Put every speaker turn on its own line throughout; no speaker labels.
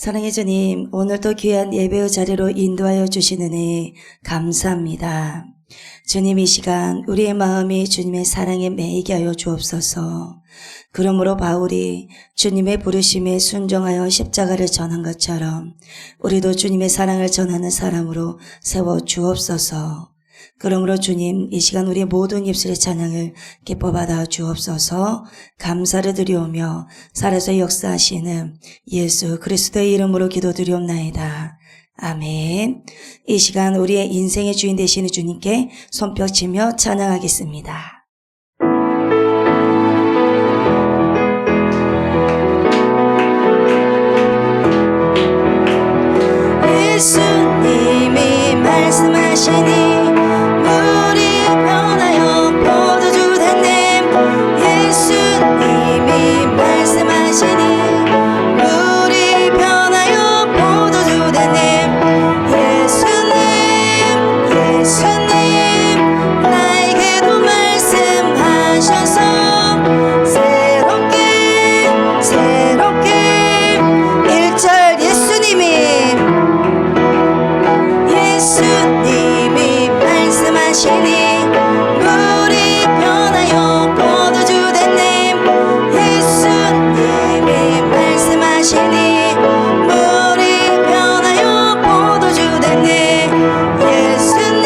사랑의 주님, 오늘도 귀한 예배의 자리로 인도하여 주시는 은혜 감사합니다. 주님, 이 시간 우리의 마음이 주님의 사랑에 매이게 하여 주옵소서. 그러므로 바울이 주님의 부르심에 순종하여 십자가를 전한 것처럼 우리도 주님의 사랑을 전하는 사람으로 세워 주옵소서. 그러므로 주님, 이 시간 우리의 모든 입술의 찬양을 기뻐 받아 주옵소서. 감사를 드리오며 살아서 역사하시는 예수 그리스도의 이름으로 기도드리옵나이다. 아멘. 이 시간 우리의 인생의 주인 되시는 주님께 손뼉치며 찬양하겠습니다. 예수님이 말씀하시니 물이 변하여 포도주 됐네. 예수님이 말씀하시니 물이 변하여 포도주 됐네. 예수님 나에게도 말씀하셔서 새롭게 1절 예수님이 말씀하시니 물이 변하여 포도주 됐네. 예수님이 말씀하시니 물이 변하여 포도주 됐네. 예수님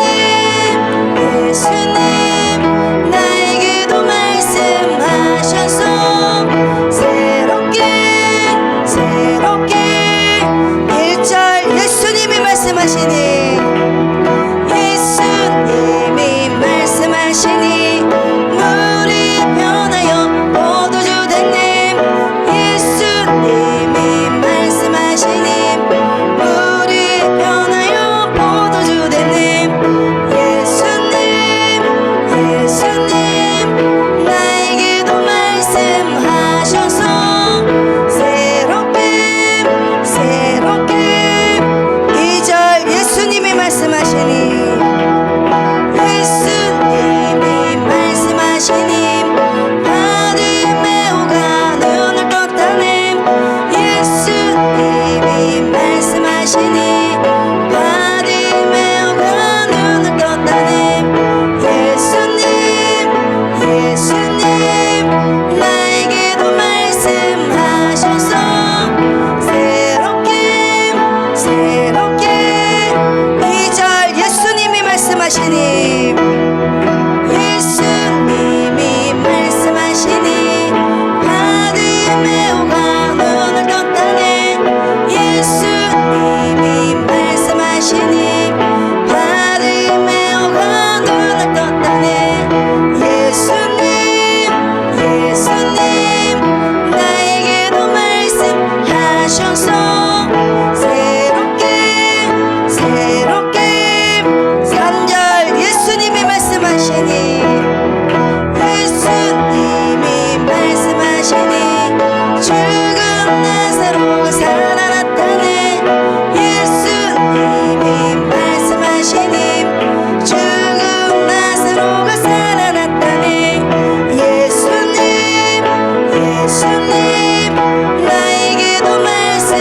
나에게도 말씀하셔서 새롭게 1절 예수님이 말씀하시니 예수님이 말씀하시니 물이 변하여 포도주 됐네. 예수님이 말씀하시니 물이 변하여 포도주 됐네. 예수님 나에게도 말씀하셔서 새롭게 2절 예수님이 말씀하시니 예수님이 말씀하시니 바디메오가 눈을 떴다네. 예수님이 말씀하시니 바디메오가 눈을 떴다네. 예수님 나에게도 말씀하셔서 새롭게 2절 예수님이 말씀하시니 예수님이 말씀하시니 바디메오가 눈을 떴다네. 예수님이 말씀하시니 바디메오가 눈을 떴다네. 예수님 나에게도 말씀하셔서 새롭게 3절 예수님이 말씀하시니 죽은 나사로가 살아났다네. 예수님이 말씀하시니 죽은 나사로가 살아났다네. 예수님 나에게도 말씀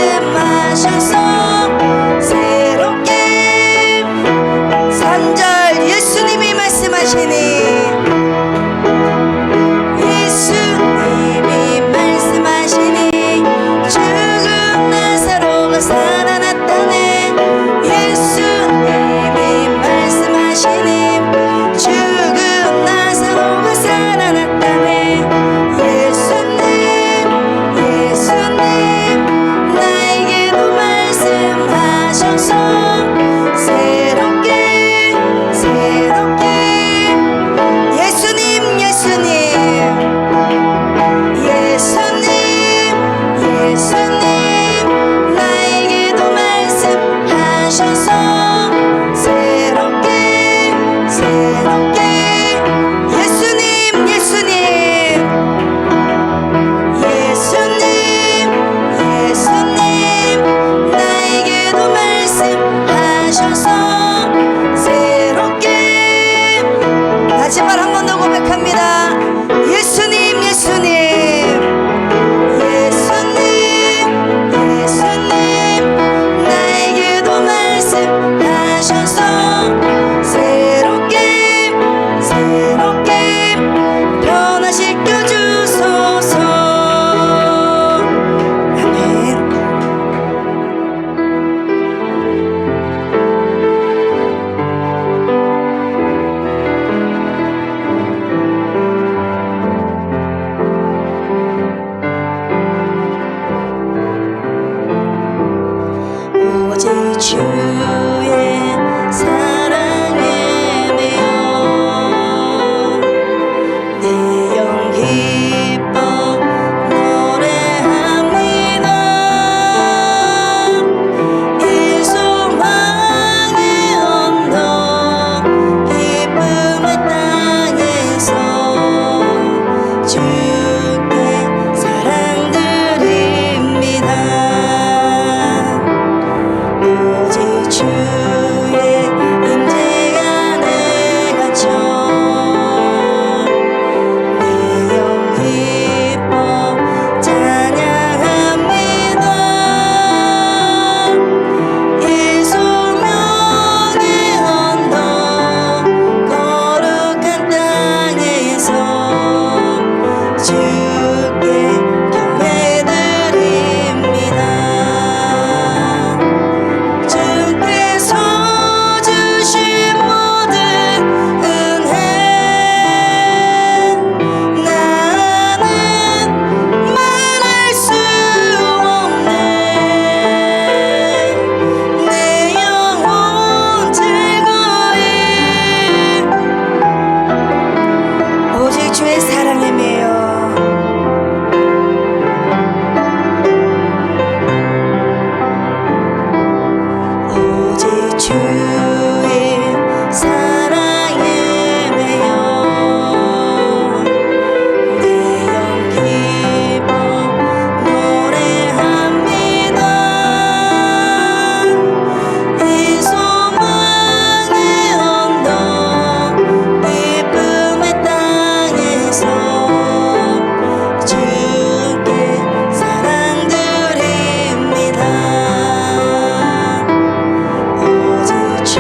주의 사랑에 매여 내 영 기뻐 노래합니다. 이 소망의 언덕 기쁨의 땅에서 주께 사랑드립니다. 오직 주의 임재 안에 갇혀 내 영 기뻐 찬양합니다. 이 소명의 언덕 거룩한 땅에서 주께 경배드립니다. 주께서 주신 모든 은혜 나는 말할 수 없네. 내 영혼 즐거이 오직 주의 사랑에 매여 오직 주의 사랑에 매여 내 영 기뻐 노래합니다. 이 소망의 언덕 기쁨의 땅에서 주께 사랑드립니다. 오직 주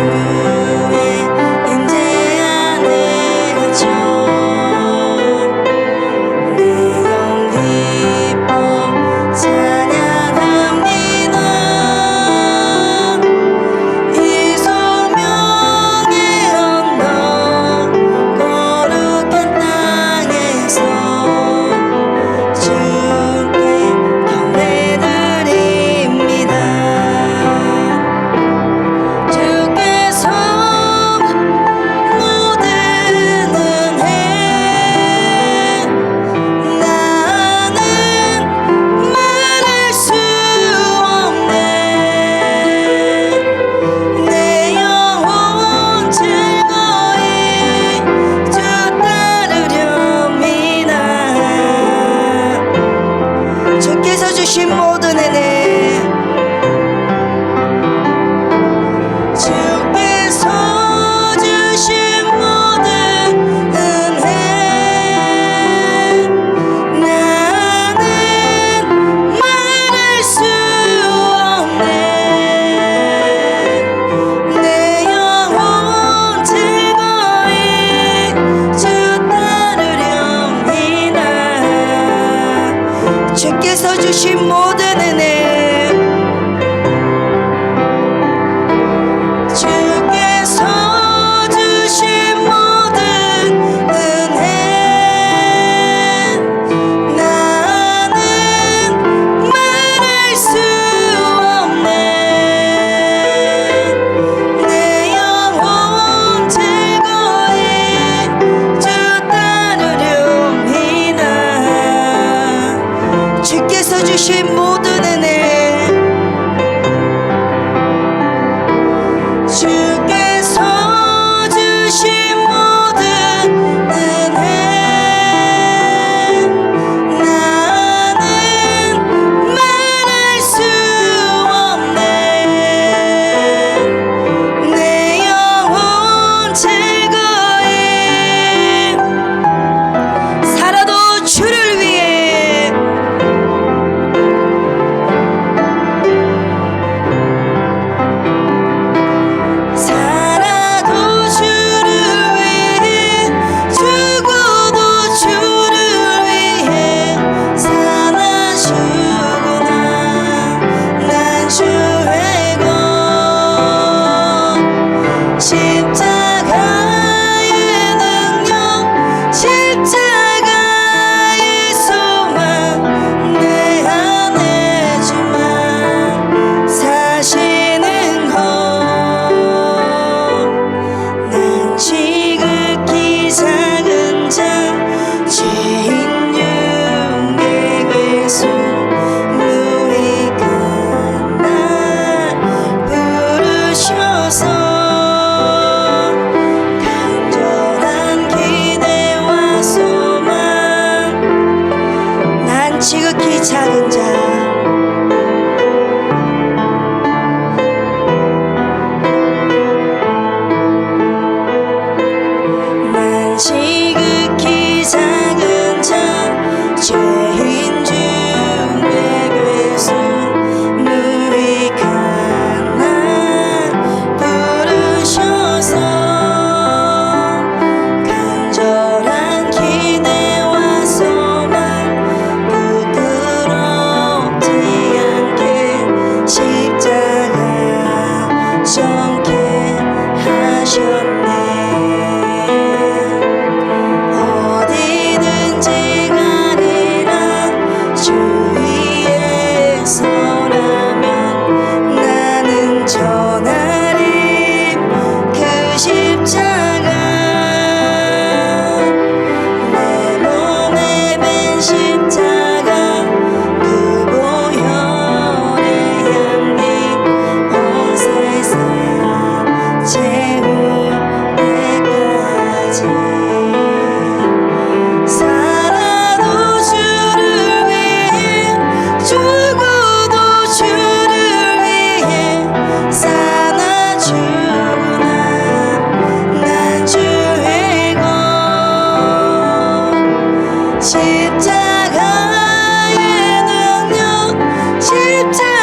전하림 그 십자가 내 몸에 밴 십자가 그 보혈의 향기 온 세상 채울 때까지 살아도 주를 위해 죽어도 주를 위해 사나 죽으나 난 주의 것 십자가의 능력 십자가의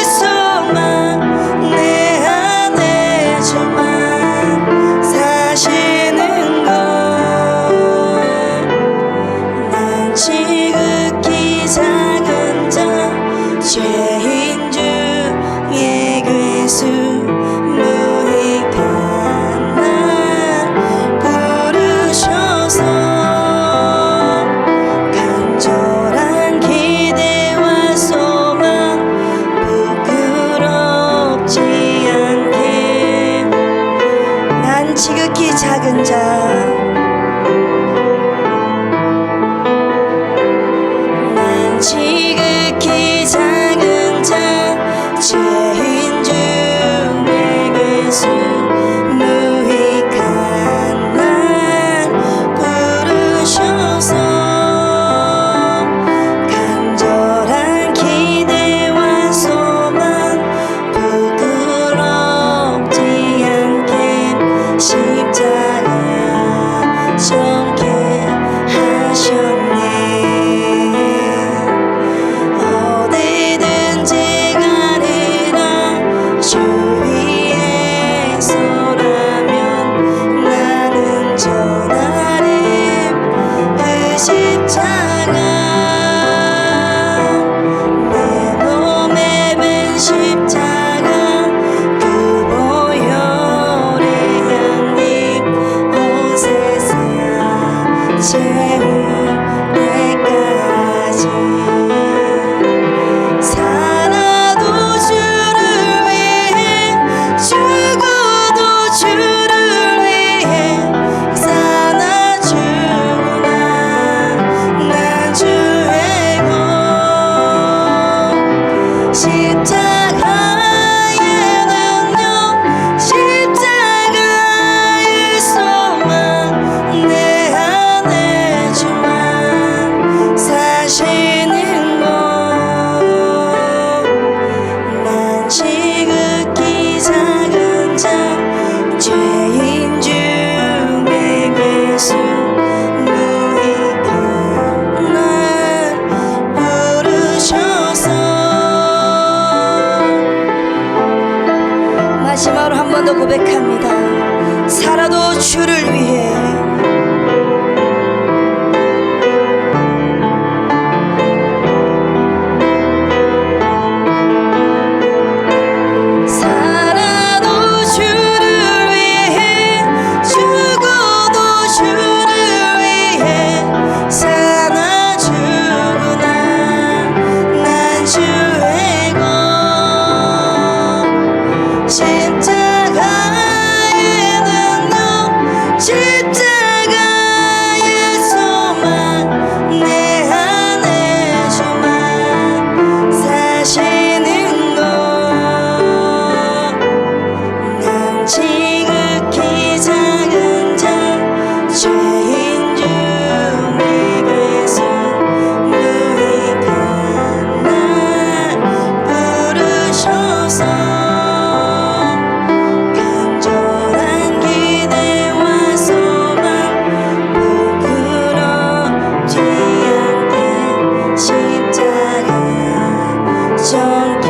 소망 내 안에 주만 사시는 것 난 지극히 작은 자 죄인 중에 괴수 무익한 날 부르셔서 간절한 기대와 소망 부끄럽지 않게 난 지극히 작은 자 난 지극히 작은 자 죄인 중에 괴수 무익한 날 부르셔서 간절한 기대와 소망 부끄럽지 않게 십자가 정케 하셨네 어디든지 가리라 주 위에 서라면 나는 전하림 그 십자가 내 몸에 밴 십자가 그 보혈의 향기 온 세상 채울 때까지 살아도 주를 위해 죽어도 주를 위해 사나 죽으나 난 주의 것 십자가의 능력 십자가의 소망 내 안에 주만 사시는 것 난 지극히 작은 자 죄인 중에 괴수 무익한 날 부르셔서 마지막으로 한 번 더 고백합니다. 살아도 주를 위해 살아도 주를 위해 죽어도 주를 위해 사나 죽으나 난 주의 것 십자가의 능력 십자가의 소망 내 안에 주만 사시는 것 난 지극히 작은 자 죄인 중에 괴수 무익한 날 부르셔서 간절한 기대와 소망 부끄럽지 않게 십자가 정케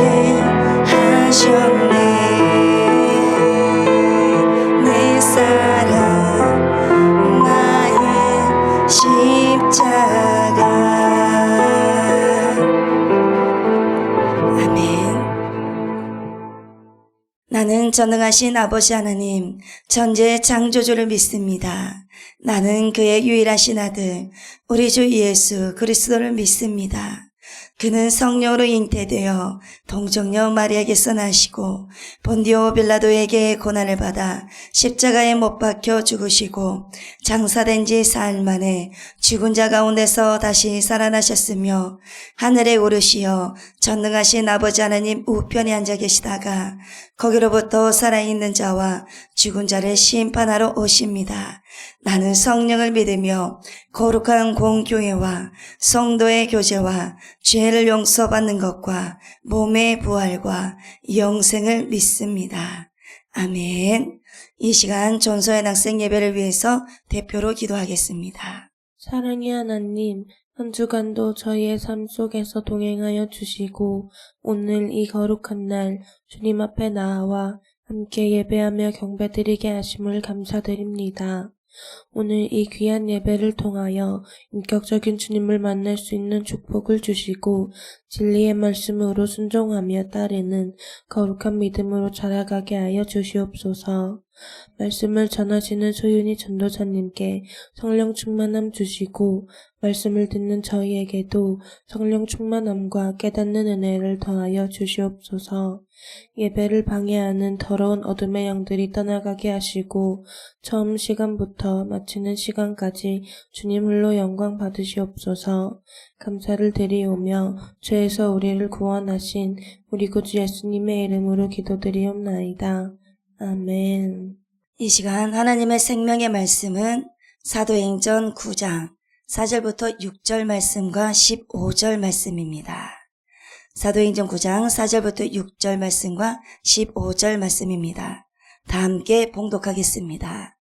하셨네 내 사랑 나의 십자가 아멘. 나는 전능하신 아버지 하나님 전지의 창조주를 믿습니다. 나는 그의 유일하신 아들 우리 주 예수 그리스도를 믿습니다. 그는 성령으로 잉태되어 동정녀 마리아에게서 나시고 본디오 빌라도에게 고난을 받아 십자가에 못 박혀 죽으시고 장사된 지 사흘 만에 죽은 자 가운데서 다시 살아나셨으며 하늘에 오르시어 전능하신 아버지 하나님 우편에 앉아 계시다가 거기로부터 살아있는 자와 죽은 자를 심판하러 오십니다. 나는 성령을 믿으며 거룩한 공교회와 성도의 교제와 죄를 용서받는 것과 몸의 부활과 영생을 믿습니다. 아멘. 이 시간 전소연 학생 예배를 위해서 대표로 기도하겠습니다.
사랑의 하나님, 한 주간도 저희의 삶 속에서 동행하여 주시고 오늘 이 거룩한 날 주님 앞에 나와 함께 예배하며 경배드리게 하심을 감사드립니다. 오늘 이 귀한 예배를 통하여 인격적인 주님을 만날 수 있는 축복을 주시고 진리의 말씀으로 순종하며 따르는 거룩한 믿음으로 자라가게 하여 주시옵소서. 말씀을 전하시는 소윤이 전도사님께 성령 충만함 주시고 말씀을 듣는 저희에게도 성령 충만함과 깨닫는 은혜를 더하여 주시옵소서. 예배를 방해하는 더러운 어둠의 영들이 떠나가게 하시고 처음 시간부터 마치는 시간까지 주님 홀로 영광 받으시옵소서. 감사를 드리오며 죄에서 우리를 구원하신 우리 구주 예수님의 이름으로 기도드리옵나이다. 아멘.
이 시간 하나님의 생명의 말씀은 사도행전 9장 4절부터 6절 말씀과 15절 말씀입니다. 사도행전 9장 4절부터 6절 말씀과 15절 말씀입니다. 다 함께 봉독하겠습니다.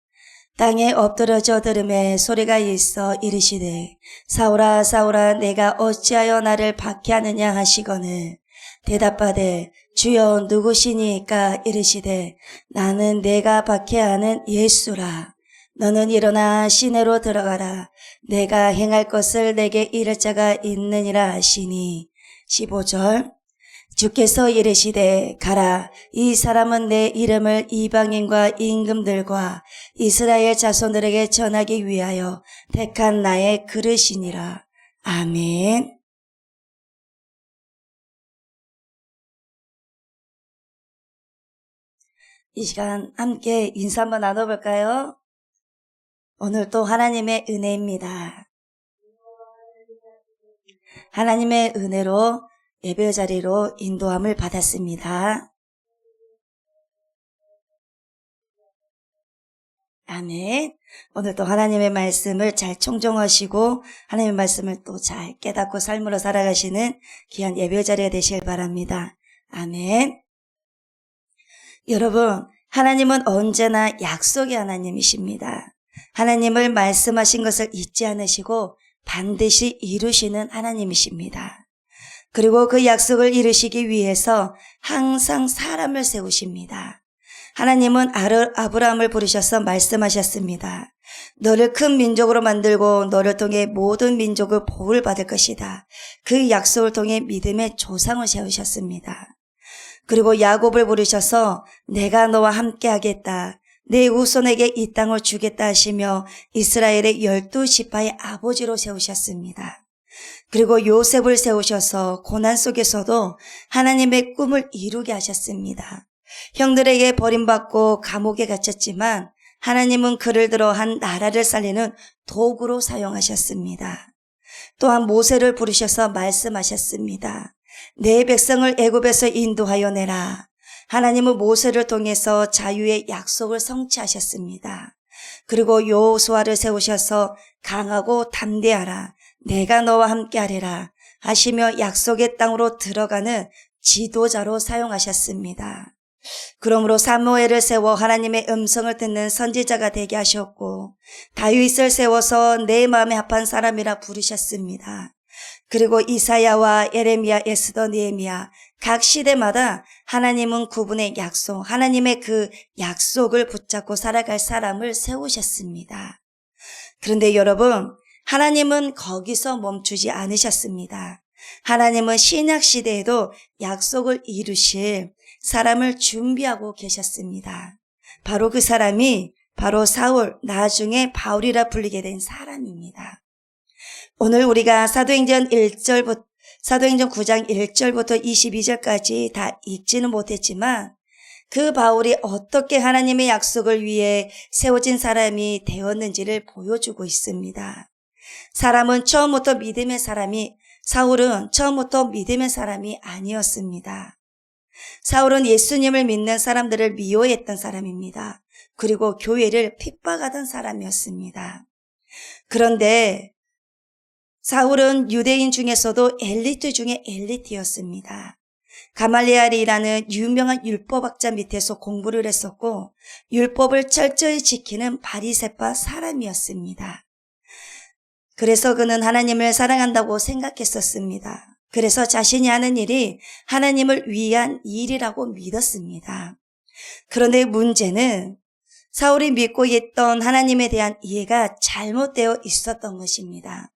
땅에 엎드러져 들음에 소리가 있어 이르시되 사울아 사울아 내가 어찌하여 나를 박해하느냐 하시거늘 대답하되 주여 누구시니까 이르시되 나는 내가 박해하는 예수라. 너는 일어나 시내로 들어가라. 내가 행할 것을 내게 이를 자가 있느니라 하시니 15절 주께서 이르시되 가라. 이 사람은 내 이름을 이방인과 임금들과 이스라엘 자손들에게 전하기 위하여 택한 나의 그릇이니라. 아멘. 이 시간 함께 인사 한번 나눠볼까요? 오늘 또 하나님의 은혜입니다. 하나님의 은혜로 예배 자리로 인도함을 받았습니다. 아멘. 오늘 또 하나님의 말씀을 잘 청종하시고 하나님의 말씀을 또 잘 깨닫고 삶으로 살아가시는 귀한 예배 자리가 되시길 바랍니다. 아멘. 여러분, 하나님은 언제나 약속의 하나님이십니다. 하나님을 말씀하신 것을 잊지 않으시고 반드시 이루시는 하나님이십니다. 그리고 그 약속을 이루시기 위해서 항상 사람을 세우십니다. 하나님은 아브라함을 부르셔서 말씀하셨습니다. 너를 큰 민족으로 만들고 너를 통해 모든 민족을 복을 받을 것이다. 그 약속을 통해 믿음의 조상을 세우셨습니다. 그리고 야곱을 부르셔서 내가 너와 함께 하겠다. 내 후손에게 이 땅을 주겠다 하시며 이스라엘의 12지파의 아버지로 세우셨습니다. 그리고 요셉을 세우셔서 고난 속에서도 하나님의 꿈을 이루게 하셨습니다. 형들에게 버림받고 감옥에 갇혔지만 하나님은 그를 들어 한 나라를 살리는 도구로 사용하셨습니다. 또한 모세를 부르셔서 말씀하셨습니다. 내 백성을 애굽에서 인도하여 내라. 하나님은 모세를 통해서 자유의 약속을 성취하셨습니다. 그리고 여호수아를 세우셔서 강하고 담대하라. 내가 너와 함께하리라 하시며 약속의 땅으로 들어가는 지도자로 사용하셨습니다. 그러므로 사무엘을 세워 하나님의 음성을 듣는 선지자가 되게 하셨고 다윗을 세워서 내 마음에 합한 사람이라 부르셨습니다. 그리고 이사야와 예레미야, 에스더, 느헤미야 각 시대마다 하나님은 그분의 약속, 하나님의 그 약속을 붙잡고 살아갈 사람을 세우셨습니다. 그런데 여러분, 하나님은 거기서 멈추지 않으셨습니다. 하나님은 신약 시대에도 약속을 이루실 사람을 준비하고 계셨습니다. 바로 그 사람이 바로 사울, 나중에 바울이라 불리게 된 사람입니다. 오늘 우리가 사도행전 사도행전 9장 1절부터 22절까지 다 읽지는 못했지만 그 바울이 어떻게 하나님의 약속을 위해 세워진 사람이 되었는지를 보여주고 있습니다. 사울은 처음부터 믿음의 사람이 아니었습니다. 사울은 예수님을 믿는 사람들을 미워했던 사람입니다. 그리고 교회를 핍박하던 사람이었습니다. 그런데 사울은 유대인 중에서도 엘리트 중에 엘리트였습니다. 가말리엘이라는 유명한 율법학자 밑에서 공부를 했었고 율법을 철저히 지키는 바리새파 사람이었습니다. 그래서 그는 하나님을 사랑한다고 생각했었습니다. 그래서 자신이 하는 일이 하나님을 위한 일이라고 믿었습니다. 그런데 문제는 사울이 믿고 있던 하나님에 대한 이해가 잘못되어 있었던 것입니다.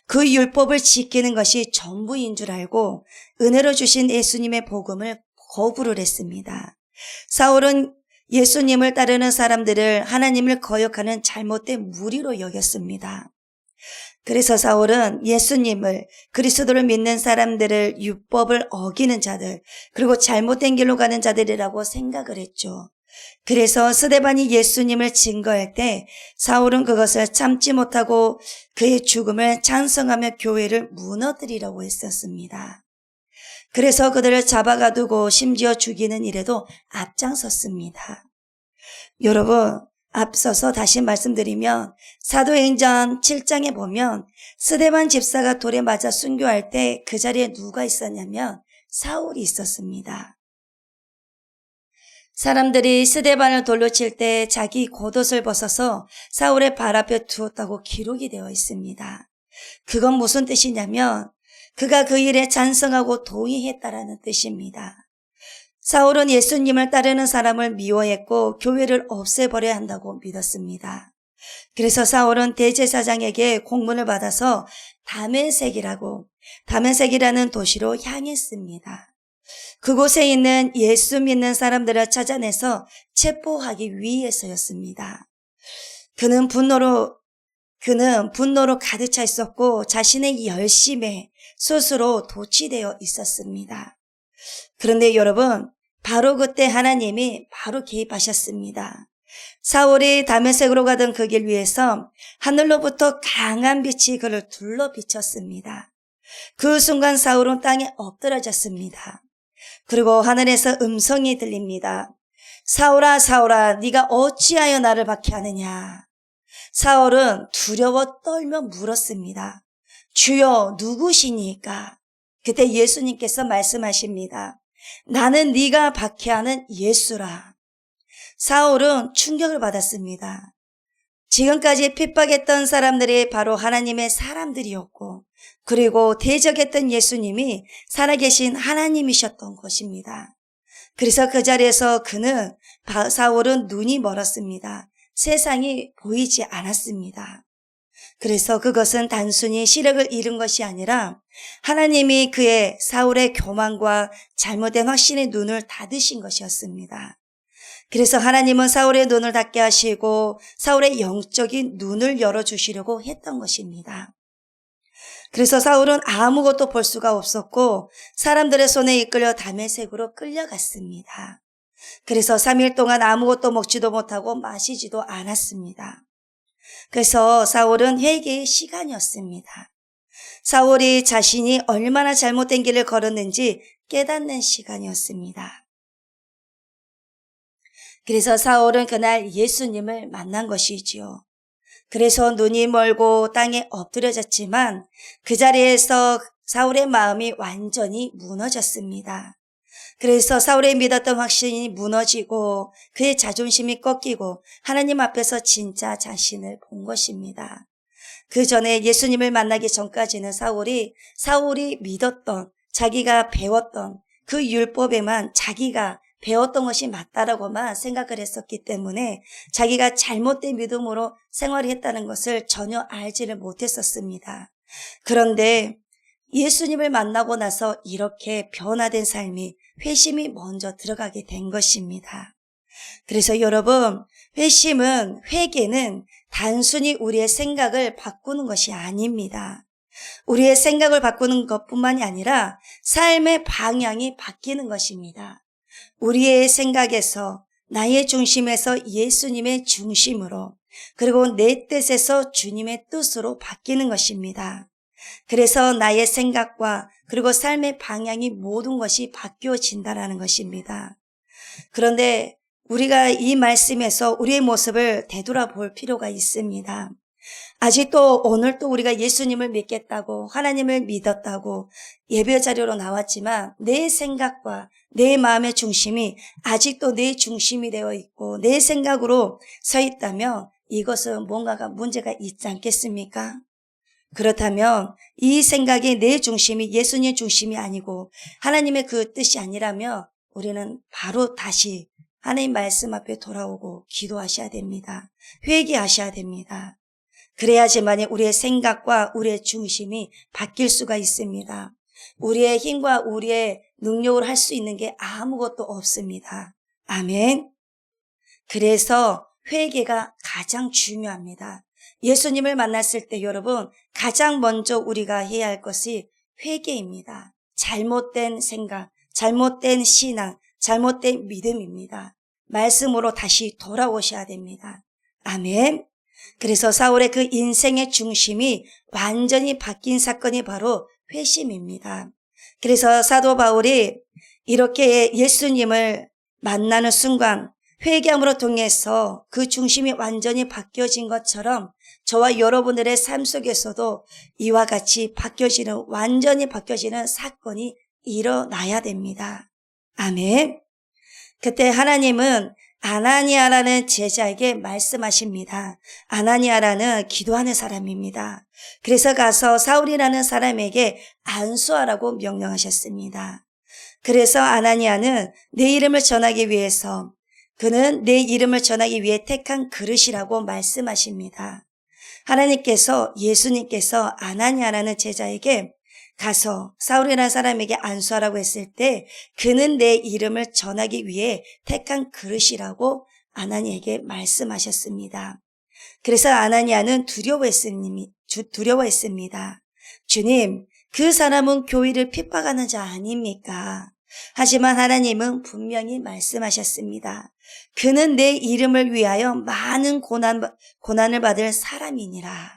그 율법을 지키는 것이 전부인 줄 알고 은혜로 주신 예수님의 복음을 거부를 했습니다. 사울은 예수님을 따르는 사람들을 하나님을 거역하는 잘못된 무리로 여겼습니다. 그래서 사울은 예수님을, 그리스도를 믿는 사람들을 율법을 어기는 자들, 그리고 잘못된 길로 가는 자들이라고 생각을 했죠. 그래서 스데반이 예수님을 증거할 때 사울은 그것을 참지 못하고 그의 죽음을 찬성하며 교회를 무너뜨리려고 했었습니다. 그래서 그들을 잡아가두고 심지어 죽이는 일에도 앞장섰습니다. 여러분, 앞서서 다시 말씀드리면 사도행전 7장에 보면 스데반 집사가 돌에 맞아 순교할 때 그 자리에 누가 있었냐면 사울이 있었습니다. 사람들이 스데반을 돌로 칠 때 자기 겉옷을 벗어서 사울의 발 앞에 두었다고 기록이 되어 있습니다. 그건 무슨 뜻이냐면 그가 그 일에 찬성하고 동의했다라는 뜻입니다. 사울은 예수님을 따르는 사람을 미워했고 교회를 없애버려야 한다고 믿었습니다. 그래서 사울은 대제사장에게 공문을 받아서 다메섹이라는 도시로 향했습니다. 그곳에 있는 예수 믿는 사람들을 찾아내서 체포하기 위해서였습니다. 그는 분노로 가득 차 있었고 자신의 열심에 스스로 도취되어 있었습니다. 그런데 여러분, 바로 그때 하나님이 바로 개입하셨습니다. 사울이 다메섹으로 가던 그 길 위에서 하늘로부터 강한 빛이 그를 둘러 비쳤습니다. 그 순간 사울은 땅에 엎드러졌습니다. 그리고 하늘에서 음성이 들립니다. 사울아, 사울아, 네가 어찌하여 나를 박해하느냐? 사울은 두려워 떨며 물었습니다. 주여, 누구시니까? 그때 예수님께서 말씀하십니다. 나는 네가 박해하는 예수라. 사울은 충격을 받았습니다. 지금까지 핍박했던 사람들이 바로 하나님의 사람들이었고 그리고 대적했던 예수님이 살아계신 하나님이셨던 것입니다. 그래서 그 자리에서 사울은 눈이 멀었습니다. 세상이 보이지 않았습니다. 그래서 그것은 단순히 시력을 잃은 것이 아니라 하나님이 사울의 교만과 잘못된 확신의 눈을 닫으신 것이었습니다. 그래서 하나님은 사울의 눈을 닫게 하시고 사울의 영적인 눈을 열어주시려고 했던 것입니다. 그래서 사울은 아무것도 볼 수가 없었고 사람들의 손에 이끌려 다메섹으로 끌려갔습니다. 그래서 3일 동안 아무것도 먹지도 못하고 마시지도 않았습니다. 그래서 사울은 회개의 시간이었습니다. 사울이 자신이 얼마나 잘못된 길을 걸었는지 깨닫는 시간이었습니다. 그래서 사울은 그날 예수님을 만난 것이지요. 그래서 눈이 멀고 땅에 엎드려졌지만 그 자리에서 사울의 마음이 완전히 무너졌습니다. 그래서 사울의 믿었던 확신이 무너지고 그의 자존심이 꺾이고 하나님 앞에서 진짜 자신을 본 것입니다. 그 전에 예수님을 만나기 전까지는 사울이 믿었던, 자기가 배웠던 그 율법에만 자기가 배웠던 것이 맞다라고만 생각을 했었기 때문에 자기가 잘못된 믿음으로 생활을 했다는 것을 전혀 알지를 못했었습니다. 그런데 예수님을 만나고 나서 이렇게 변화된 삶이 회심이 먼저 들어가게 된 것입니다. 그래서 여러분, 회개는 단순히 우리의 생각을 바꾸는 것이 아닙니다. 우리의 생각을 바꾸는 것뿐만이 아니라 삶의 방향이 바뀌는 것입니다. 우리의 생각에서 나의 중심에서 예수님의 중심으로 그리고 내 뜻에서 주님의 뜻으로 바뀌는 것입니다. 그래서 나의 생각과 그리고 삶의 방향이 모든 것이 바뀌어진다는 것입니다. 그런데 우리가 이 말씀에서 우리의 모습을 되돌아볼 필요가 있습니다. 아직도 오늘도 우리가 예수님을 믿겠다고 하나님을 믿었다고 예배 자료로 나왔지만 내 생각과 내 마음의 중심이 아직도 내 중심이 되어 있고 내 생각으로 서 있다면 이것은 뭔가가 문제가 있지 않겠습니까? 그렇다면 이 생각이 내 중심이 예수님의 중심이 아니고 하나님의 그 뜻이 아니라면 우리는 바로 다시 하나님 말씀 앞에 돌아오고 기도하셔야 됩니다. 회개하셔야 됩니다. 그래야지만 우리의 생각과 우리의 중심이 바뀔 수가 있습니다. 우리의 힘과 우리의 능력으로 할 수 있는 게 아무것도 없습니다. 아멘. 그래서 회개가 가장 중요합니다. 예수님을 만났을 때 여러분 가장 먼저 우리가 해야 할 것이 회개입니다. 잘못된 생각, 잘못된 신앙, 잘못된 믿음입니다. 말씀으로 다시 돌아오셔야 됩니다. 아멘. 그래서 사울의 그 인생의 중심이 완전히 바뀐 사건이 바로 회심입니다. 그래서 사도 바울이 이렇게 예수님을 만나는 순간 회개함으로 통해서 그 중심이 완전히 바뀌어진 것처럼 저와 여러분들의 삶 속에서도 이와 같이 완전히 바뀌어지는 사건이 일어나야 됩니다. 아멘. 그때 하나님은 아나니아라는 제자에게 말씀하십니다. 아나니아라는 기도하는 사람입니다. 그래서 가서 사울이라는 사람에게 안수하라고 명령하셨습니다. 그래서 아나니아는 내 이름을 전하기 위해서 그는 내 이름을 전하기 위해 택한 그릇이라고 말씀하십니다. 하나님께서 예수님께서 아나니아라는 제자에게 가서 사울이라는 사람에게 안수하라고 했을 때 그는 내 이름을 전하기 위해 택한 그릇이라고 아나니아에게 말씀하셨습니다. 그래서 아나니아는 두려워했습니다. 주님, 그 사람은 교회를 핍박하는 자 아닙니까? 하지만 하나님은 분명히 말씀하셨습니다. 그는 내 이름을 위하여 많은 고난을 받을 사람이니라.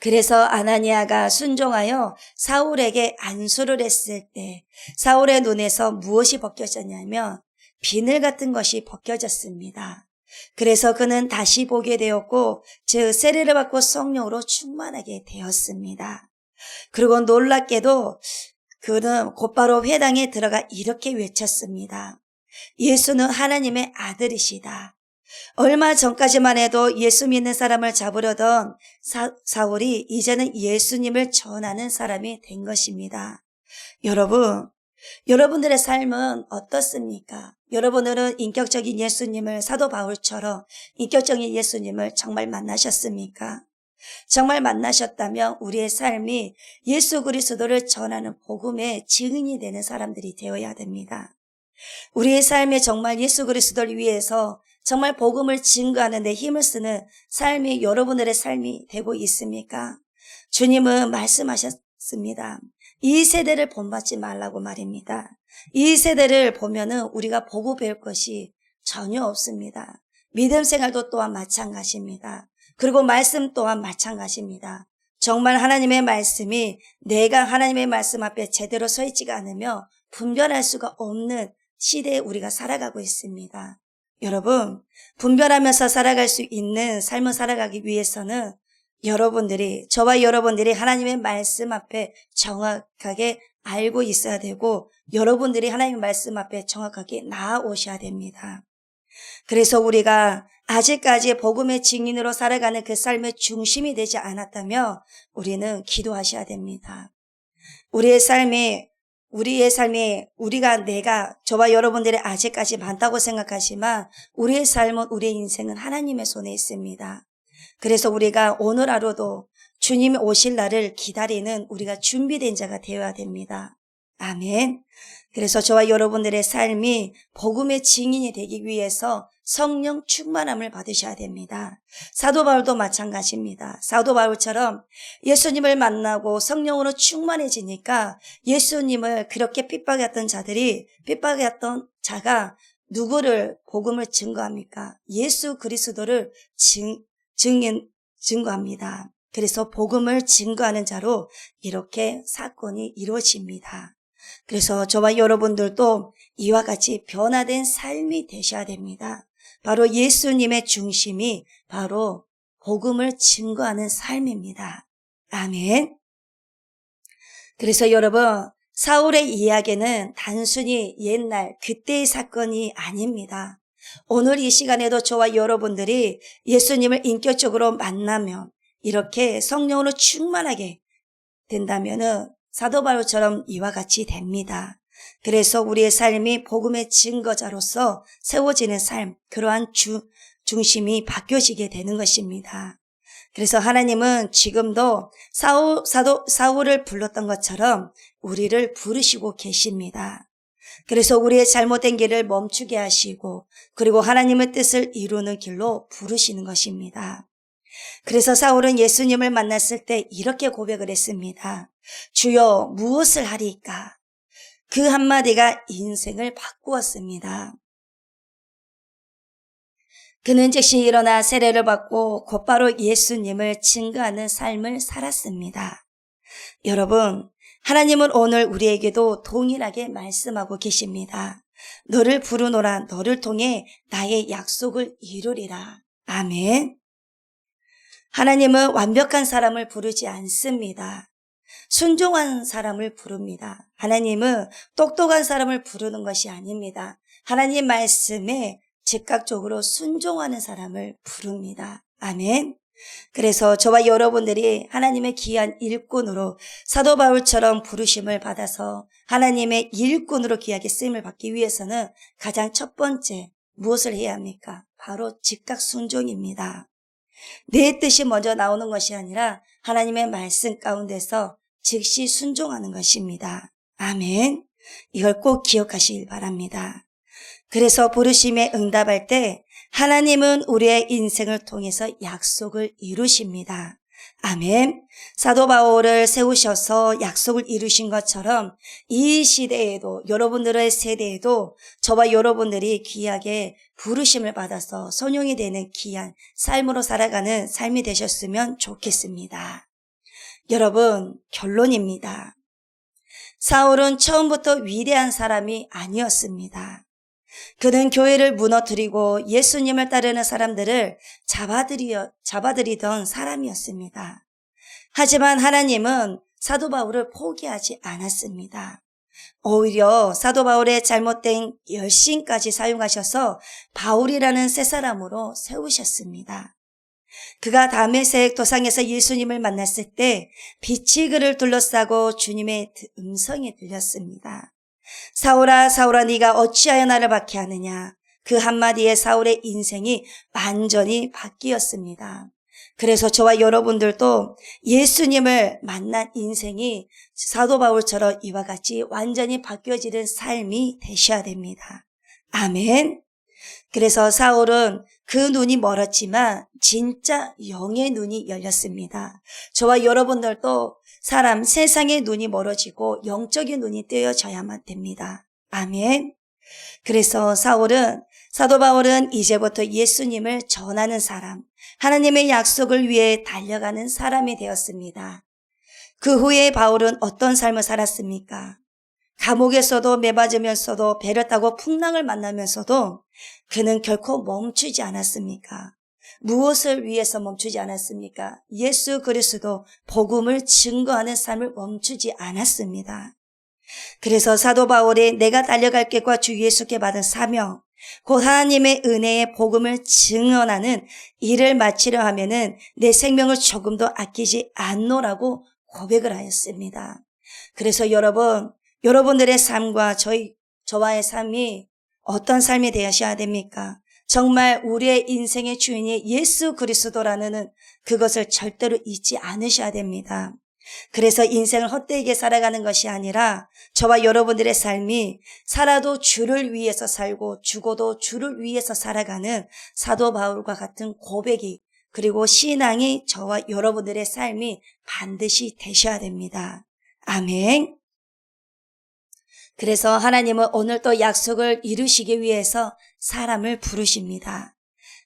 그래서 아나니아가 순종하여 사울에게 안수를 했을 때 사울의 눈에서 무엇이 벗겨졌냐면 비늘 같은 것이 벗겨졌습니다. 그래서 그는 다시 보게 되었고 즉 세례를 받고 성령으로 충만하게 되었습니다. 그리고 놀랍게도 그는 곧바로 회당에 들어가 이렇게 외쳤습니다. 예수는 하나님의 아들이시다. 얼마 전까지만 해도 예수 믿는 사람을 잡으려던 사울이 이제는 예수님을 전하는 사람이 된 것입니다. 여러분들의 삶은 어떻습니까? 여러분들은 인격적인 예수님을 사도 바울처럼 인격적인 예수님을 정말 만나셨습니까? 정말 만나셨다면 우리의 삶이 예수 그리스도를 전하는 복음의 증인이 되는 사람들이 되어야 됩니다. 우리의 삶에 정말 예수 그리스도를 위해서 정말 복음을 증거하는 데 힘을 쓰는 삶이 여러분들의 삶이 되고 있습니까? 주님은 말씀하셨습니다. 이 세대를 본받지 말라고 말입니다. 이 세대를 보면은 우리가 보고 배울 것이 전혀 없습니다. 믿음 생활도 또한 마찬가지입니다. 그리고 말씀 또한 마찬가지입니다. 정말 하나님의 말씀이 내가 하나님의 말씀 앞에 제대로 서 있지가 않으며 분별할 수가 없는 시대에 우리가 살아가고 있습니다. 여러분, 분별하면서 살아갈 수 있는 삶을 살아가기 위해서는 저와 여러분들이 하나님의 말씀 앞에 정확하게 알고 있어야 되고 여러분들이 하나님의 말씀 앞에 정확하게 나아오셔야 됩니다. 그래서 우리가 아직까지 복음의 증인으로 살아가는 그 삶의 중심이 되지 않았다면 우리는 기도하셔야 됩니다. 우리의 삶이 저와 여러분들이 아직까지 많다고 생각하지만 우리의 삶은 우리의 인생은 하나님의 손에 있습니다. 그래서 우리가 오늘 하루도 주님이 오실 날을 기다리는 우리가 준비된 자가 되어야 됩니다. 아멘. 그래서 저와 여러분들의 삶이 복음의 증인이 되기 위해서 성령 충만함을 받으셔야 됩니다. 사도 바울도 마찬가지입니다. 사도 바울처럼 예수님을 만나고 성령으로 충만해지니까 예수님을 그렇게 핍박했던 자가 누구를 복음을 증거합니까? 예수 그리스도를 증거합니다. 그래서 복음을 증거하는 자로 이렇게 사건이 이루어집니다. 그래서 저와 여러분들도 이와 같이 변화된 삶이 되셔야 됩니다. 바로 예수님의 중심이 바로 복음을 증거하는 삶입니다. 아멘. 그래서 여러분, 사울의 이야기는 단순히 옛날 그때의 사건이 아닙니다. 오늘 이 시간에도 저와 여러분들이 예수님을 인격적으로 만나면 이렇게 성령으로 충만하게 된다면은 사도 바울처럼 이와 같이 됩니다. 그래서 우리의 삶이 복음의 증거자로서 세워지는 삶, 그러한 중심이 바뀌어지게 되는 것입니다. 그래서 하나님은 지금도 사울을 불렀던 것처럼 우리를 부르시고 계십니다. 그래서 우리의 잘못된 길을 멈추게 하시고 그리고 하나님의 뜻을 이루는 길로 부르시는 것입니다. 그래서 사울은 예수님을 만났을 때 이렇게 고백을 했습니다. 주여 무엇을 하리까? 그 한마디가 인생을 바꾸었습니다. 그는 즉시 일어나 세례를 받고 곧바로 예수님을 증거하는 삶을 살았습니다. 여러분, 하나님은 오늘 우리에게도 동일하게 말씀하고 계십니다. 너를 부르노라, 너를 통해 나의 약속을 이루리라. 아멘. 하나님은 완벽한 사람을 부르지 않습니다. 순종한 사람을 부릅니다. 하나님은 똑똑한 사람을 부르는 것이 아닙니다. 하나님 말씀에 즉각적으로 순종하는 사람을 부릅니다. 아멘. 그래서 저와 여러분들이 하나님의 귀한 일꾼으로 사도 바울처럼 부르심을 받아서 하나님의 일꾼으로 귀하게 쓰임을 받기 위해서는 가장 첫 번째 무엇을 해야 합니까? 바로 즉각 순종입니다. 내 뜻이 먼저 나오는 것이 아니라 하나님의 말씀 가운데서 즉시 순종하는 것입니다. 아멘. 이걸 꼭 기억하시길 바랍니다. 그래서 부르심에 응답할 때 하나님은 우리의 인생을 통해서 약속을 이루십니다. 아멘. 사도 바울을 세우셔서 약속을 이루신 것처럼 이 시대에도 여러분들의 세대에도 저와 여러분들이 귀하게 부르심을 받아서 선용이 되는 귀한 삶으로 살아가는 삶이 되셨으면 좋겠습니다. 여러분, 결론입니다. 사울은 처음부터 위대한 사람이 아니었습니다. 그는 교회를 무너뜨리고 예수님을 따르는 사람들을 잡아들이던 사람이었습니다. 하지만 하나님은 사도 바울을 포기하지 않았습니다. 오히려 사도 바울의 잘못된 열심까지 사용하셔서 바울이라는 새 사람으로 세우셨습니다. 그가 다메섹 도상에서 예수님을 만났을 때 빛이 그를 둘러싸고 주님의 음성이 들렸습니다. 사울아 사울아 네가 어찌하여 나를 박해하느냐. 그 한마디에 사울의 인생이 완전히 바뀌었습니다. 그래서 저와 여러분들도 예수님을 만난 인생이 사도 바울처럼 이와 같이 완전히 바뀌어지는 삶이 되셔야 됩니다. 아멘. 그래서 사울은 그 눈이 멀었지만 진짜 영의 눈이 열렸습니다. 저와 여러분들도 세상의 눈이 멀어지고 영적인 눈이 뜨여져야만 됩니다. 아멘. 그래서 사도 바울은 이제부터 예수님을 전하는 사람, 하나님의 약속을 위해 달려가는 사람이 되었습니다. 그 후에 바울은 어떤 삶을 살았습니까? 감옥에서도 매맞으면서도 배를 타고 풍랑을 만나면서도 그는 결코 멈추지 않았습니까? 무엇을 위해서 멈추지 않았습니까? 예수 그리스도 복음을 증거하는 삶을 멈추지 않았습니다. 그래서 사도 바울이 내가 달려갈 길과 주 예수께 받은 사명, 곧 하나님의 은혜의 복음을 증언하는 일을 마치려 하면은 내 생명을 조금도 아끼지 않노라고 고백을 하였습니다. 그래서 여러분들의 삶과 저와의 삶이 어떤 삶이 되셔야 됩니까? 정말 우리의 인생의 주인이 예수 그리스도라는 그것을 절대로 잊지 않으셔야 됩니다. 그래서 인생을 헛되게 살아가는 것이 아니라 저와 여러분들의 삶이 살아도 주를 위해서 살고 죽어도 주를 위해서 살아가는 사도 바울과 같은 고백이 그리고 신앙이 저와 여러분들의 삶이 반드시 되셔야 됩니다. 아멘. 그래서 하나님은 오늘 또 약속을 이루시기 위해서 사람을 부르십니다.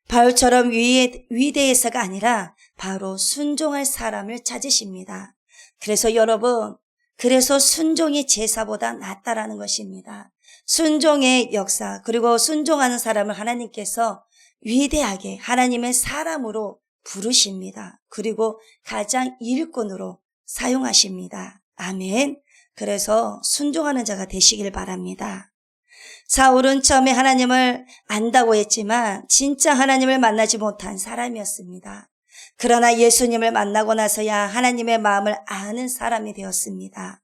바울처럼 위대해서가 아니라 바로 순종할 사람을 찾으십니다. 그래서 여러분, 그래서 순종이 제사보다 낫다라는 것입니다. 순종의 역사, 그리고 순종하는 사람을 하나님께서 위대하게 하나님의 사람으로 부르십니다. 그리고 가장 일꾼으로 사용하십니다. 아멘. 그래서 순종하는 자가 되시길 바랍니다. 사울은 처음에 하나님을 안다고 했지만 진짜 하나님을 만나지 못한 사람이었습니다. 그러나 예수님을 만나고 나서야 하나님의 마음을 아는 사람이 되었습니다.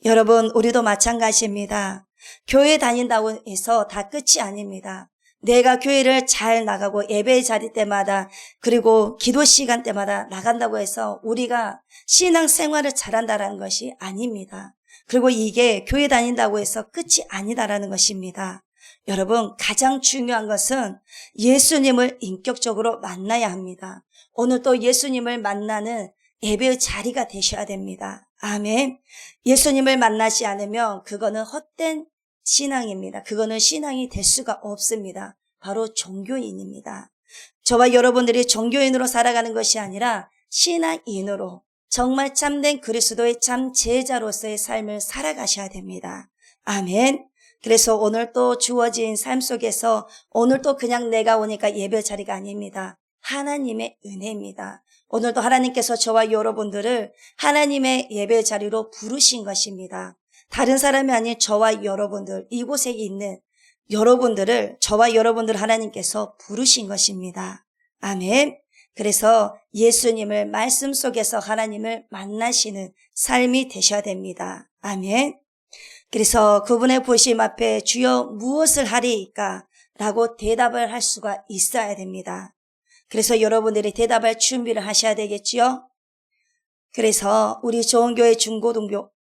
여러분, 우리도 마찬가지입니다. 교회 다닌다고 해서 다 끝이 아닙니다. 내가 교회를 잘 나가고 예배 자리 때마다 그리고 기도 시간 때마다 나간다고 해서 우리가 신앙생활을 잘한다는 것이 아닙니다. 그리고 이게 교회 다닌다고 해서 끝이 아니다라는 것입니다. 여러분, 가장 중요한 것은 예수님을 인격적으로 만나야 합니다. 오늘 또 예수님을 만나는 예배의 자리가 되셔야 됩니다. 아멘. 예수님을 만나지 않으면 그거는 헛된 신앙입니다. 그거는 신앙이 될 수가 없습니다. 바로 종교인입니다. 저와 여러분들이 종교인으로 살아가는 것이 아니라 신앙인으로 정말 참된 그리스도의 참 제자로서의 삶을 살아가셔야 됩니다. 아멘. 그래서 오늘 또 주어진 삶 속에서 오늘 또 그냥 내가 오니까 예배 자리가 아닙니다. 하나님의 은혜입니다. 오늘도 하나님께서 저와 여러분들을 하나님의 예배 자리로 부르신 것입니다. 다른 사람이 아닌 저와 여러분들, 이곳에 있는 여러분들을 저와 여러분들 하나님께서 부르신 것입니다. 아멘. 그래서 예수님을 말씀 속에서 하나님을 만나시는 삶이 되셔야 됩니다. 아멘. 그래서 그분의 보심 앞에 주여 무엇을 하리이까? 라고 대답을 할 수가 있어야 됩니다. 그래서 여러분들이 대답할 준비를 하셔야 되겠지요? 그래서 우리 좋은교회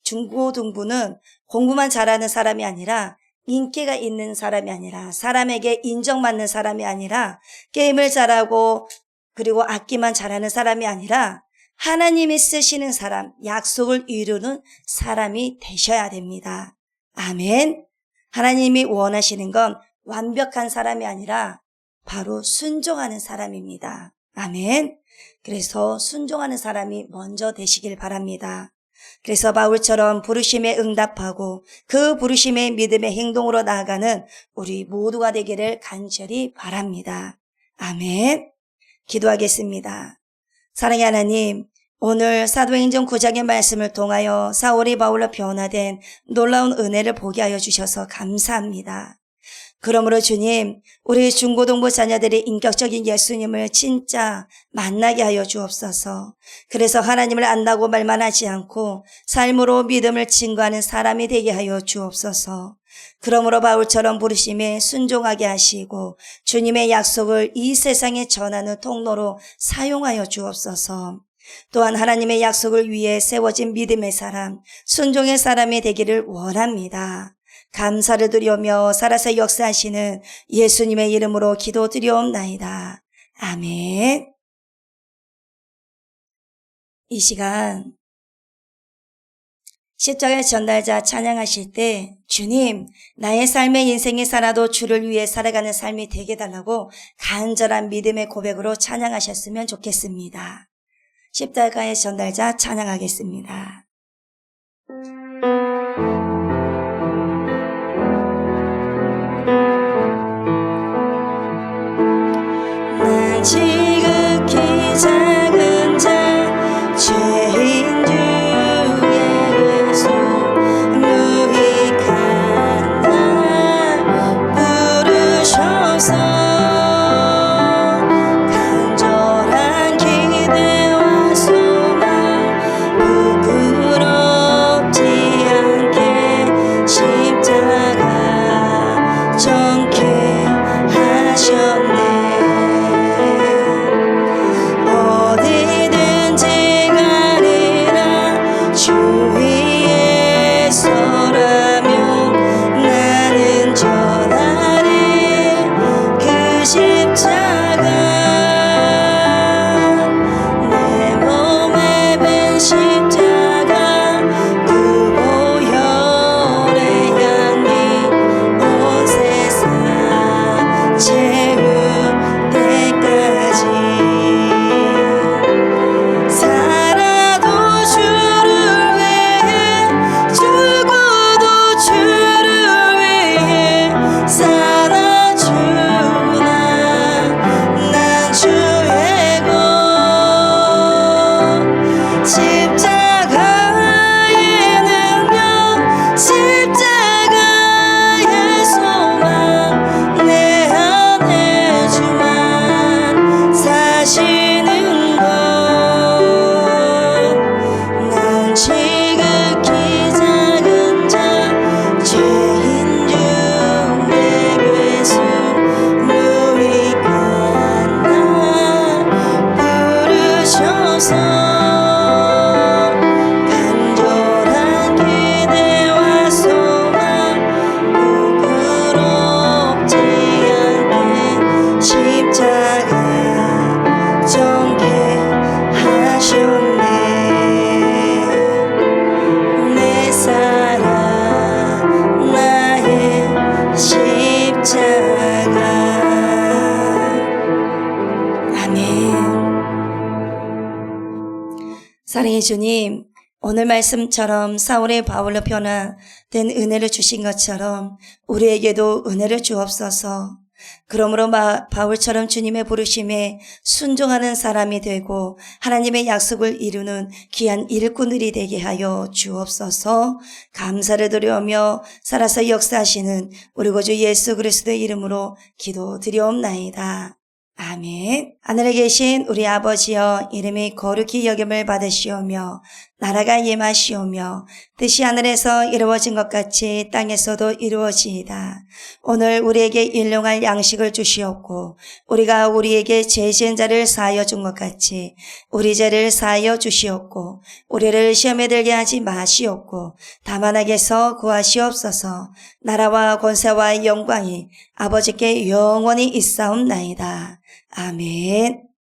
중고등부는 공부만 잘하는 사람이 아니라 인기가 있는 사람이 아니라 사람에게 인정받는 사람이 아니라 게임을 잘하고 그리고 악기만 잘하는 사람이 아니라 하나님이 쓰시는 사람, 약속을 이루는 사람이 되셔야 됩니다. 아멘. 하나님이 원하시는 건 완벽한 사람이 아니라 바로 순종하는 사람입니다. 아멘. 그래서 순종하는 사람이 먼저 되시길 바랍니다. 그래서 바울처럼 부르심에 응답하고 그 부르심의 믿음의 행동으로 나아가는 우리 모두가 되기를 간절히 바랍니다. 아멘. 기도하겠습니다. 사랑의 하나님, 오늘 사도행전 9장의 말씀을 통하여 사울이 바울로 변화된 놀라운 은혜를 보게 하여 주셔서 감사합니다. 그러므로 주님, 우리 중고등부 자녀들이 인격적인 예수님을 진짜 만나게 하여 주옵소서. 그래서 하나님을 안다고 말만 하지 않고 삶으로 믿음을 증거하는 사람이 되게 하여 주옵소서. 그러므로 바울처럼 부르심에 순종하게 하시고 주님의 약속을 이 세상에 전하는 통로로 사용하여 주옵소서. 또한 하나님의 약속을 위해 세워진 믿음의 사람, 순종의 사람이 되기를 원합니다. 감사를 드리오며 살아서 역사하시는 예수님의 이름으로 기도드리옵나이다. 아멘. 이 시간 십자가의 전달자 찬양하실 때 주님, 나의 삶의 인생에 살아도 주를 위해 살아가는 삶이 되게 해달라고 간절한 믿음의 고백으로 찬양하셨으면 좋겠습니다. 십자가의 전달자 찬양하겠습니다. 난 지극히 작은 자 죄인 중에 예수 유익한 나 부르셔서 간절한 기대와 소망 사랑의 주님, 오늘 말씀처럼 사울의 바울로 변화된 은혜를 주신 것처럼 우리에게도 은혜를 주옵소서. 그러므로 바울처럼 주님의 부르심에 순종하는 사람이 되고 하나님의 약속을 이루는 귀한 일꾼들이 되게 하여 주옵소서. 감사를 드려오며 살아서 역사하시는 우리 구주 예수 그리스도의 이름으로 기도드리옵나이다. 아멘. 하늘에 계신 우리 아버지여, 이름이 거룩히 여김을 받으시오며 나라가 임하시오며 뜻이 하늘에서 이루어진 것 같이 땅에서도 이루어지이다. 오늘 우리에게 일용할 양식을 주시옵고 우리가 우리에게 죄 지은 자를 사하여 준 것 같이 우리 죄를 사하여 주시옵고 우리를 시험에 들게 하지 마시옵고 다만 악에서 구하시옵소서. 나라와 권세와 영광이 아버지께 영원히 있사옵나이다. 아멘.